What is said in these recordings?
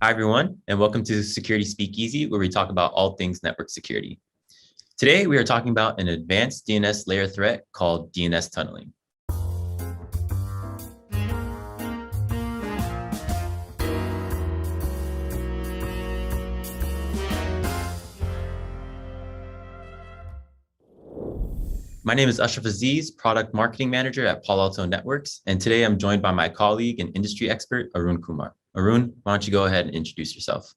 Hi, everyone, and welcome to Security Speakeasy, where we talk about all things network security. Today, we are talking about an advanced DNS layer threat called DNS tunneling. My name is Ashraf Aziz, Product Marketing Manager at Alto Networks, and today I'm joined by my colleague and industry expert, Arun Kumar. Arun, why don't you go ahead and introduce yourself?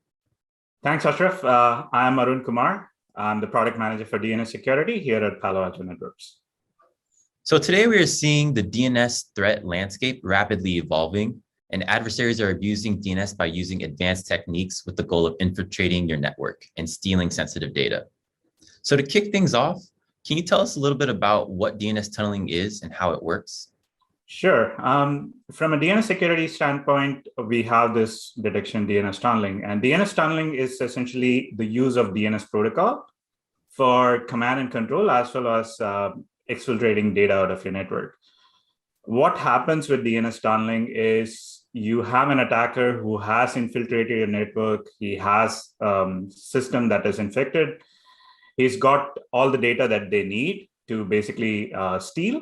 Thanks, Ashraf. I'm Arun Kumar. I'm the Product Manager for DNS Security here at Alto Networks. So today we are seeing the DNS threat landscape rapidly evolving, and adversaries are abusing DNS by using advanced techniques with the goal of infiltrating your network and stealing sensitive data. So to kick things off, can you tell us a little bit about what DNS tunneling is and how it works? Sure. From a DNS security standpoint, we have this detection DNS tunneling, and DNS tunneling is essentially the use of DNS protocol for command and control, as well as exfiltrating data out of your network. What happens with DNS tunneling is you have an attacker who has infiltrated your network. He has a system that is infected. He's got all the data that they need to basically steal.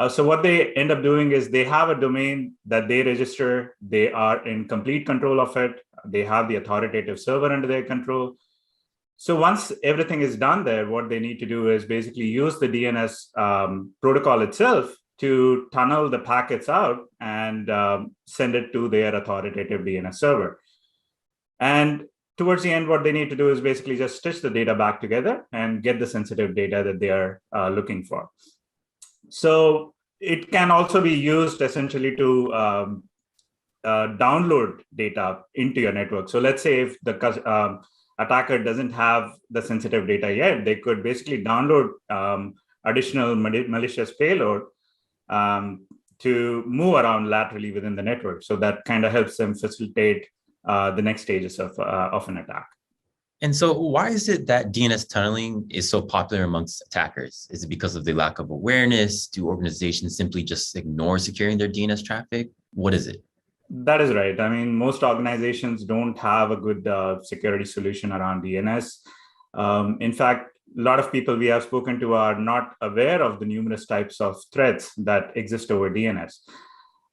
So what they end up doing is they have a domain that they register. They are in complete control of it. They have the authoritative server under their control. So once everything is done there, what they need to do is basically use the DNS protocol itself to tunnel the packets out and send it to their authoritative DNS server. And towards the end, what they need to do is basically just stitch the data back together and get the sensitive data that they are looking for. So it can also be used essentially to download data into your network. So let's say if the attacker doesn't have the sensitive data yet, they could basically download additional malicious payload to move around laterally within the network. So that kind of helps them facilitate the next stages of an attack. And so why is it that DNS tunneling is so popular amongst attackers? Is it because of the lack of awareness? Do organizations simply just ignore securing their DNS traffic? What is it? That is right. I mean, most organizations don't have a good security solution around DNS. In fact, a lot of people we have spoken to are not aware of the numerous types of threats that exist over DNS.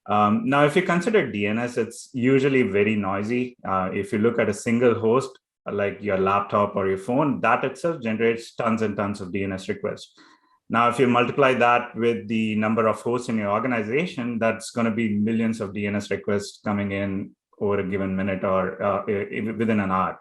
Now, if you consider DNS, it's usually very noisy. If you look at a single host, like your laptop or your phone, that itself generates tons and tons of DNS requests. Now, if you multiply that with the number of hosts in your organization, that's going to be millions of DNS requests coming in over a given minute or within an hour.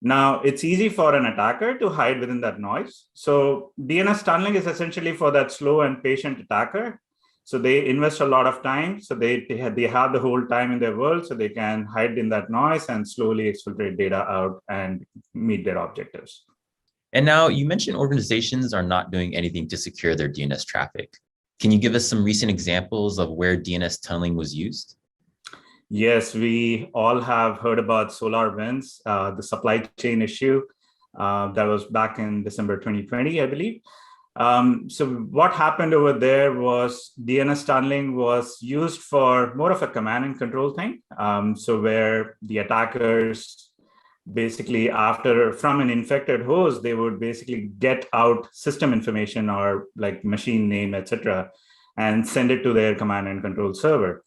Now, it's easy for an attacker to hide within that noise. So DNS tunneling is essentially for that slow and patient attacker. So they invest a lot of time. So they have the whole time in their world, so they can hide in that noise and slowly exfiltrate data out and meet their objectives. And now you mentioned organizations are not doing anything to secure their DNS traffic. Can you give us some recent examples of where DNS tunneling was used? Yes, we all have heard about SolarWinds, the supply chain issue that was back in December 2020, I believe. So what happened over there was DNS tunneling was used for more of a command and control thing. So where the attackers basically from an infected host, they would basically get out system information or like machine name, etc., and send it to their command and control server.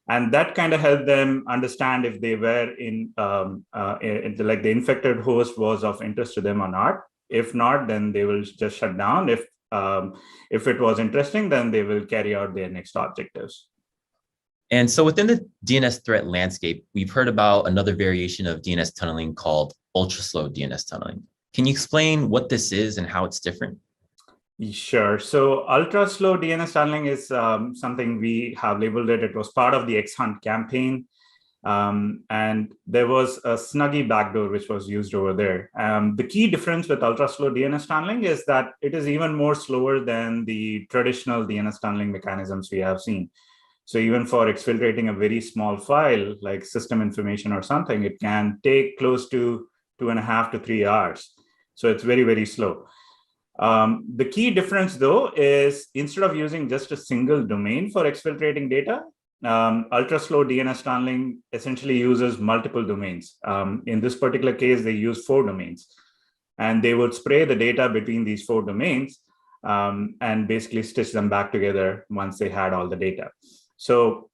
And that kind of helped them understand if they were like the infected host was of interest to them or not. If not, then they will just shut down. If it was interesting, then they will carry out their next objectives. And so within the DNS threat landscape, we've heard about another variation of DNS tunneling called ultra-slow DNS tunneling. Can you explain what this is and how it's different? Sure. So ultra-slow DNS tunneling is something we have labeled it. It was part of the X-Hunt campaign. And there was a Snuggie backdoor which was used over there. The key difference with ultra-slow DNS tunneling is that it is even more slower than the traditional DNS tunneling mechanisms we have seen. So even for exfiltrating a very small file, like system information or something, it can take close to 2.5 to 3 hours. So it's very, very slow. The key difference, though, is instead of using just a single domain for exfiltrating data, ultra slow DNS tunneling essentially uses multiple domains. In this particular case, they use 4 domains, and they would spray the data between these 4 domains and basically stitch them back together once they had all the data. So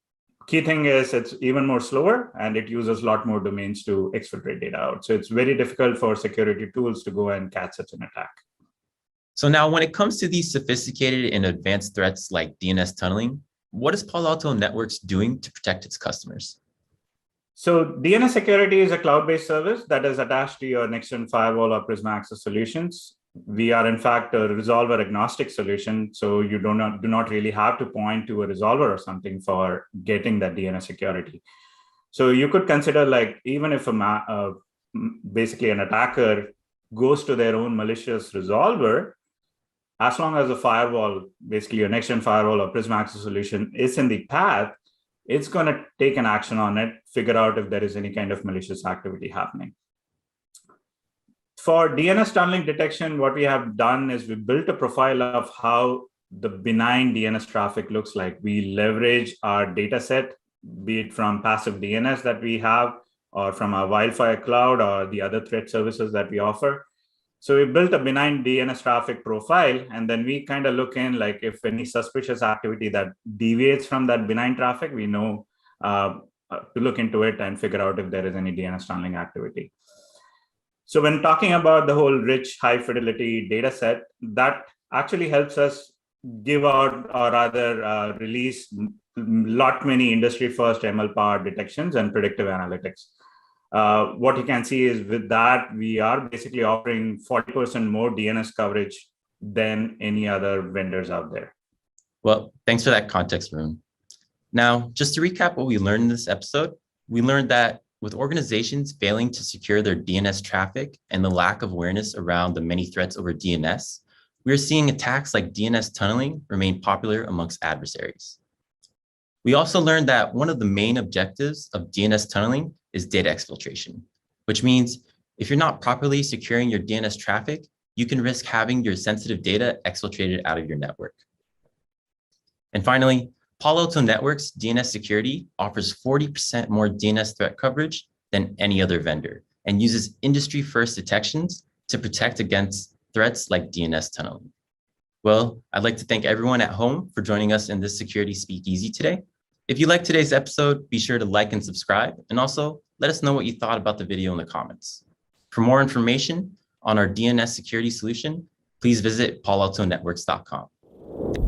key thing is it's even more slower, and it uses a lot more domains to exfiltrate data out. So it's very difficult for security tools to go and catch such an attack. So now when it comes to these sophisticated and advanced threats like DNS tunneling, what is Palo Alto Networks doing to protect its customers? So DNS Security is a cloud-based service that is attached to your next-gen firewall or Prisma Access solutions. We are, in fact, a resolver agnostic solution, so you do not really have to point to a resolver or something for getting that DNS security. So you could consider, like, even if basically an attacker goes to their own malicious resolver, as long as the firewall, basically your next-gen firewall or Prisma Access solution is in the path, it's going to take an action on it, figure out if there is any kind of malicious activity happening. For DNS tunneling detection, what we have done is we built a profile of how the benign DNS traffic looks like. We leverage our data set, be it from passive DNS that we have, or from our Wildfire Cloud or the other threat services that we offer. So we built a benign DNS traffic profile, and then we kind of look in, like, if any suspicious activity that deviates from that benign traffic, we know to look into it and figure out if there is any DNS tunneling activity. So when talking about the whole rich, high fidelity data set, that actually helps us give out, or rather release many industry first ML powered detections and predictive analytics. What you can see is with that, we are basically offering 40% more DNS coverage than any other vendors out there. Well, thanks for that context, Arun. Now, just to recap what we learned in this episode, we learned that with organizations failing to secure their DNS traffic and the lack of awareness around the many threats over DNS, we are seeing attacks like DNS tunneling remain popular amongst adversaries. We also learned that one of the main objectives of DNS tunneling is data exfiltration, which means if you're not properly securing your DNS traffic, you can risk having your sensitive data exfiltrated out of your network. And finally, Palo Alto Networks DNS Security offers 40% more DNS threat coverage than any other vendor and uses industry-first detections to protect against threats like DNS tunneling. Well, I'd like to thank everyone at home for joining us in this Security Speakeasy today. If you liked today's episode, be sure to like and subscribe, and also let us know what you thought about the video in the comments. For more information on our DNS security solution, please visit paloaltonetworks.com.